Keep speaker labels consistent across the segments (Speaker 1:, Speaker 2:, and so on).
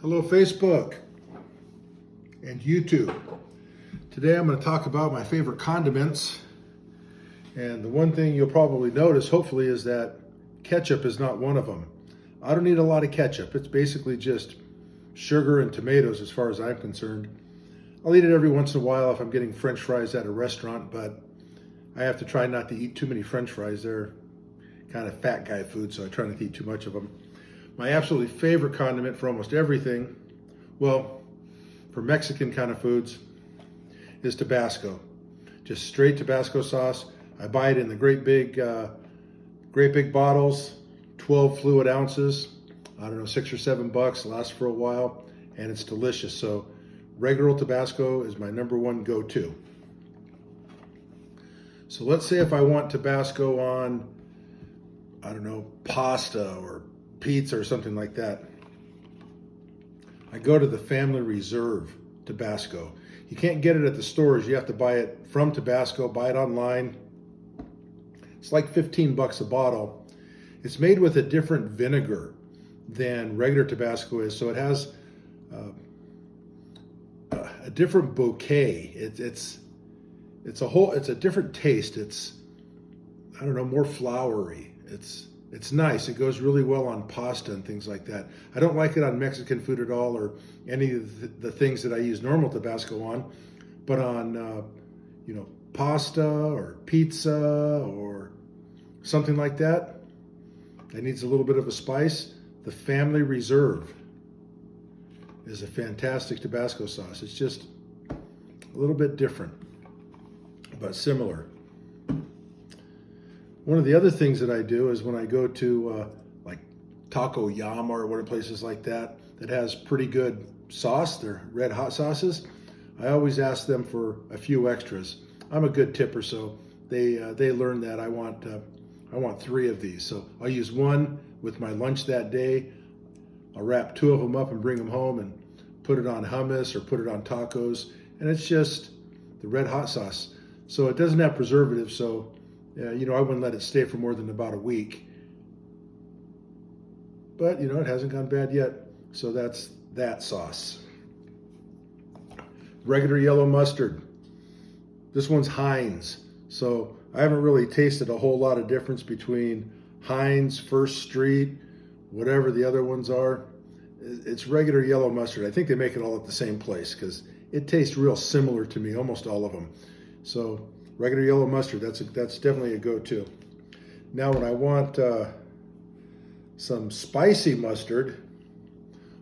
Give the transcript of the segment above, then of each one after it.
Speaker 1: Hello, Facebook and YouTube. Today I'm going to talk about my favorite condiments. And the one thing you'll probably notice, hopefully, is that ketchup is not one of them. I don't need a lot of ketchup. It's basically just sugar and tomatoes as far as I'm concerned. I'll eat it every once in a while if I'm getting French fries at a restaurant, but I have to try not to eat too many French fries. They're kind of fat guy food, so I try not to eat too much of them. My absolutely favorite condiment for almost everything, well, for Mexican kind of foods, is Tabasco. Just straight Tabasco sauce. I buy it in the great big bottles, 12 fluid ounces. I don't know, $6 or $7. Lasts for a while, and it's delicious. So regular old Tabasco is my number one go-to. So let's say if I want Tabasco on, I don't know, pasta or pizza or something like that, I go to the Family Reserve Tabasco. You can't get it at the stores. You have to buy it from Tabasco, buy it online. It's like $15 a bottle. It's made with a different vinegar than regular Tabasco is, so it has a different bouquet. It's a different taste. It's, I don't know, more floury. It's nice. It goes really well on pasta and things like that. I don't like it on Mexican food at all, or any of the things that I use normal Tabasco on, but on pasta or pizza or something like that that needs a little bit of a spice. The Family Reserve is a fantastic Tabasco sauce. It's just a little bit different, but similar. One of the other things that I do is when I go to like Taco Yama or one of places like that has pretty good sauce, they're red hot sauces, I always ask them for a few extras. I'm a good tipper, so they learn that I want 3 of these. So I'll use one with my lunch that day. I'll wrap 2 of them up and bring them home and put it on hummus or put it on tacos, and it's just the red hot sauce. So it doesn't have preservatives, so I wouldn't let it stay for more than about a week. But, it hasn't gone bad yet. So that's that sauce. Regular yellow mustard. This one's Heinz. So I haven't really tasted a whole lot of difference between Heinz, First Street, whatever the other ones are. It's regular yellow mustard. I think they make it all at the same place because it tastes real similar to me, almost all of them. So regular yellow mustard, that's definitely a go-to. Now when I want some spicy mustard,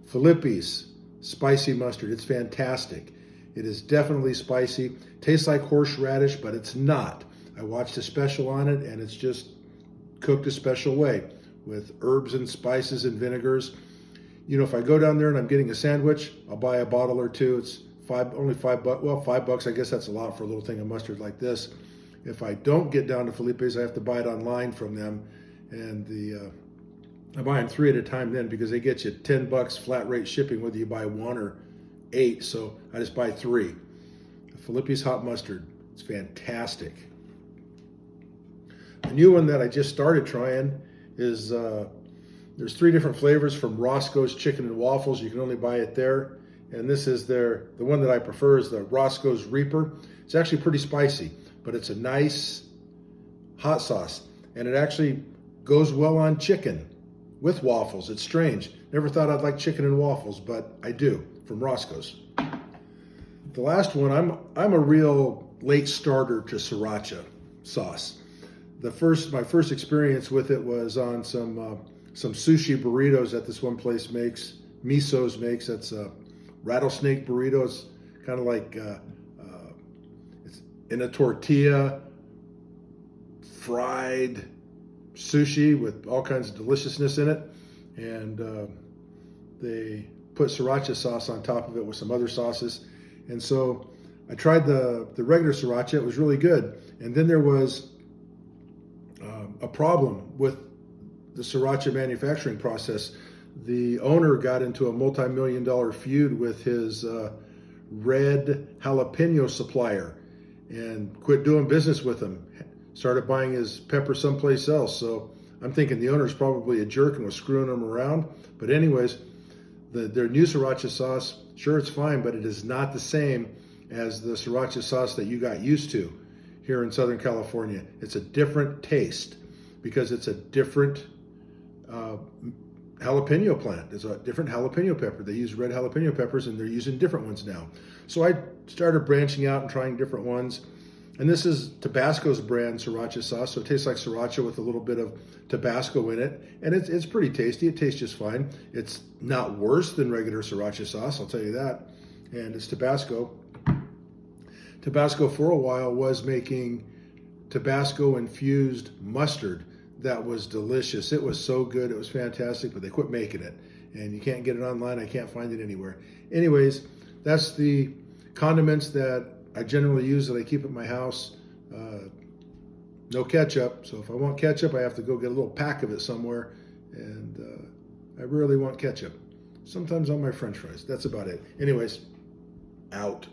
Speaker 1: Felipe's spicy mustard, it's fantastic. It is definitely spicy. Tastes like horseradish, but it's not. I watched a special on it, and it's just cooked a special way with herbs and spices and vinegars. If I go down there and I'm getting a sandwich, I'll buy a bottle or 2. It's only $5. Well, $5. I guess that's a lot for a little thing of mustard like this. If I don't get down to Felipe's, I have to buy it online from them, and I buy them 3 at a time then because they get you $10 flat rate shipping whether you buy 1 or 8. So I just buy 3. Felipe's hot mustard, it's fantastic. A new one that I just started trying is there's 3 different flavors from Roscoe's Chicken and Waffles. You can only buy it there. And this is the one that I prefer is the Roscoe's Reaper. It's actually pretty spicy, but it's a nice hot sauce. And it actually goes well on chicken with waffles. It's strange. Never thought I'd like chicken and waffles, but I do, from Roscoe's. The last one, I'm a real late starter to Sriracha sauce. My first experience with it was on some sushi burritos that this one place makes. Miso's makes. That's rattlesnake burritos, kind of like it's in a tortilla, fried sushi with all kinds of deliciousness in it, and they put Sriracha sauce on top of it with some other sauces. And so I tried the regular Sriracha. It was really good. And then there was a problem with the Sriracha manufacturing process. The owner got into a multi-million-dollar feud with his red jalapeno supplier and quit doing business with him. Started buying his pepper someplace else. So I'm thinking the owner's probably a jerk and was screwing him around. But anyways, Their new Sriracha sauce, sure, it's fine, but it is not the same as the Sriracha sauce that you got used to here in Southern California. It's a different taste because it's a different jalapeno plant. It's a different jalapeno pepper. They use red jalapeno peppers, and they're using different ones now. So I started branching out and trying different ones. And this is Tabasco's brand Sriracha sauce, so it tastes like Sriracha with a little bit of Tabasco in it. And it's pretty tasty. It tastes just fine. It's not worse than regular Sriracha sauce, I'll tell you that. And it's Tabasco. Tabasco for a while was making Tabasco infused mustard that was delicious. It was so good. It was fantastic, but they quit making it. And you can't get it online. I can't find it anywhere. Anyways, that's the condiments that I generally use that I keep at my house. No ketchup. So if I want ketchup, I have to go get a little pack of it somewhere. And I rarely want ketchup. Sometimes on my French fries. That's about it. Anyways, out.